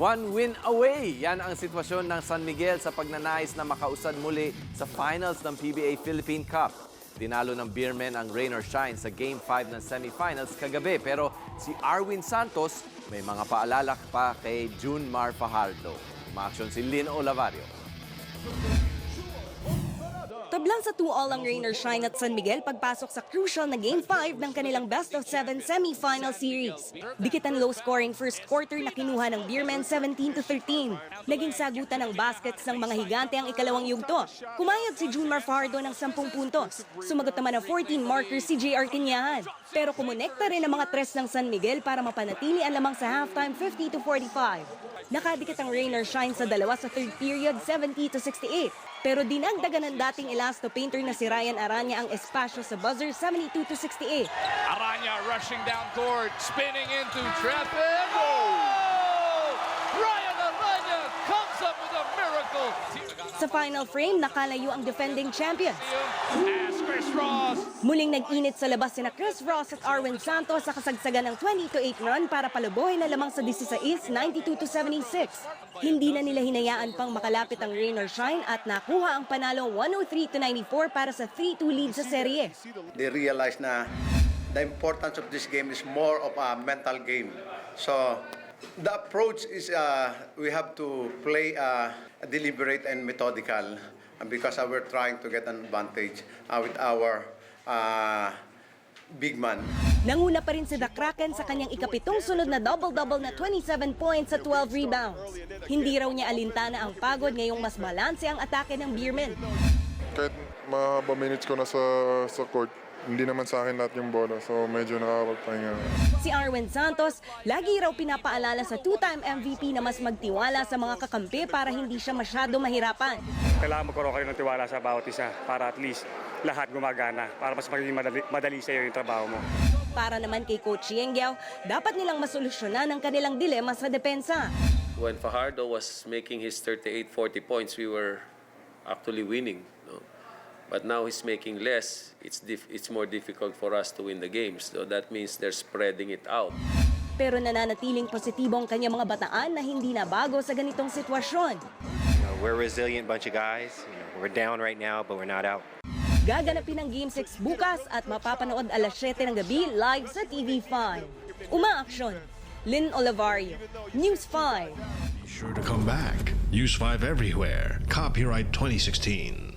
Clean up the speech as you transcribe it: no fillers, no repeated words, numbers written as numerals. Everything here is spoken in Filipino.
One win away. Yan ang sitwasyon ng San Miguel sa pagnanais na makausad muli sa finals ng PBA Philippine Cup. Tinalo ng Beermen ang rain or shine sa Game 5 ng semifinals kagabi. Pero si Arwin Santos may mga paalala pa kay Junmar Fajardo. Umaaksyon si Lynn Olavario. Tablang sa 2-all ang rain or shine at San Miguel pagpasok sa crucial na Game 5 ng kanilang best-of-7 semi-final series. Dikit ang low-scoring first quarter na kinuha ng Beermen 17-13. Naging sagutan ng baskets ng mga higante ang ikalawang yugto. Kumayod si Junmar Fajardo ng 10 puntos. Sumagot naman ng 14 markers si JR Tinyahan. Pero kumonekta rin ang mga tres ng San Miguel para mapanatili ang lamang sa halftime 50-45. Nakadikit ang rain or shine sa dalawa sa third period 70-68. Pero dinagdagan ng dating elasto painter na si Ryan Aranya ang espasyo sa buzzer 72-68. Aranya rushing down court, spinning into traffic. Oh! Ryan Aranya comes up with a miracle. Sa final frame, nakalayo ang defending champions. As Chris Ross. Muling nag-init sa labas sina Chris Ross at Arwin Santos sa kasagsagan ng 20-8 run para palubuhin na lamang sa 16, 92-76. Hindi na nila hinayaan pang makalapit ang rain or shine at nakuha ang panalo 103-94 para sa 3-2 lead sa serye. They realize na the importance of this game is more of a mental game. So the approach is we have to play deliberate and methodical because we're trying to get an advantage with our big man. Nanguna pa rin si The Kraken sa kanyang ikapitong sunod na double-double na 27 points at 12 rebounds. Hindi raw niya alintana ang pagod ngayong mas balanse ang atake ng Beermen. Kahit mahaba minutes ko na sa court, hindi naman sa akin lahat yung bola, so medyo nakakapagpahinga. Si Arwin Santos, lagi raw pinapaalala sa two-time MVP na mas magtiwala sa mga kakampi para hindi siya masyado mahirapan. Kailangan magkaroon kayo ng tiwala sa bawat isa para at least lahat gumagana, para mas magiging madali sa iyo yung trabaho mo. Para naman kay Coach Yengyao, dapat nilang masolusyonan ang kanilang dilema sa depensa. When Fajardo was making his 38-40 points, we were actually winning. No? But now he's making less. It's more difficult for us to win the games. So that means they're spreading it out. Pero nananatiling positibo ang kanyang mga bataan na hindi na bago sa ganitong sitwasyon. We're a resilient bunch of guys. We're down right now, but we're not out. Gaganapin ang Game 6 bukas at mapapanood alas 7 ng gabi live sa TV5. Umaaksyon, Lynn Olavario, News 5. Sure to come back. Use 5 everywhere. Copyright 2016.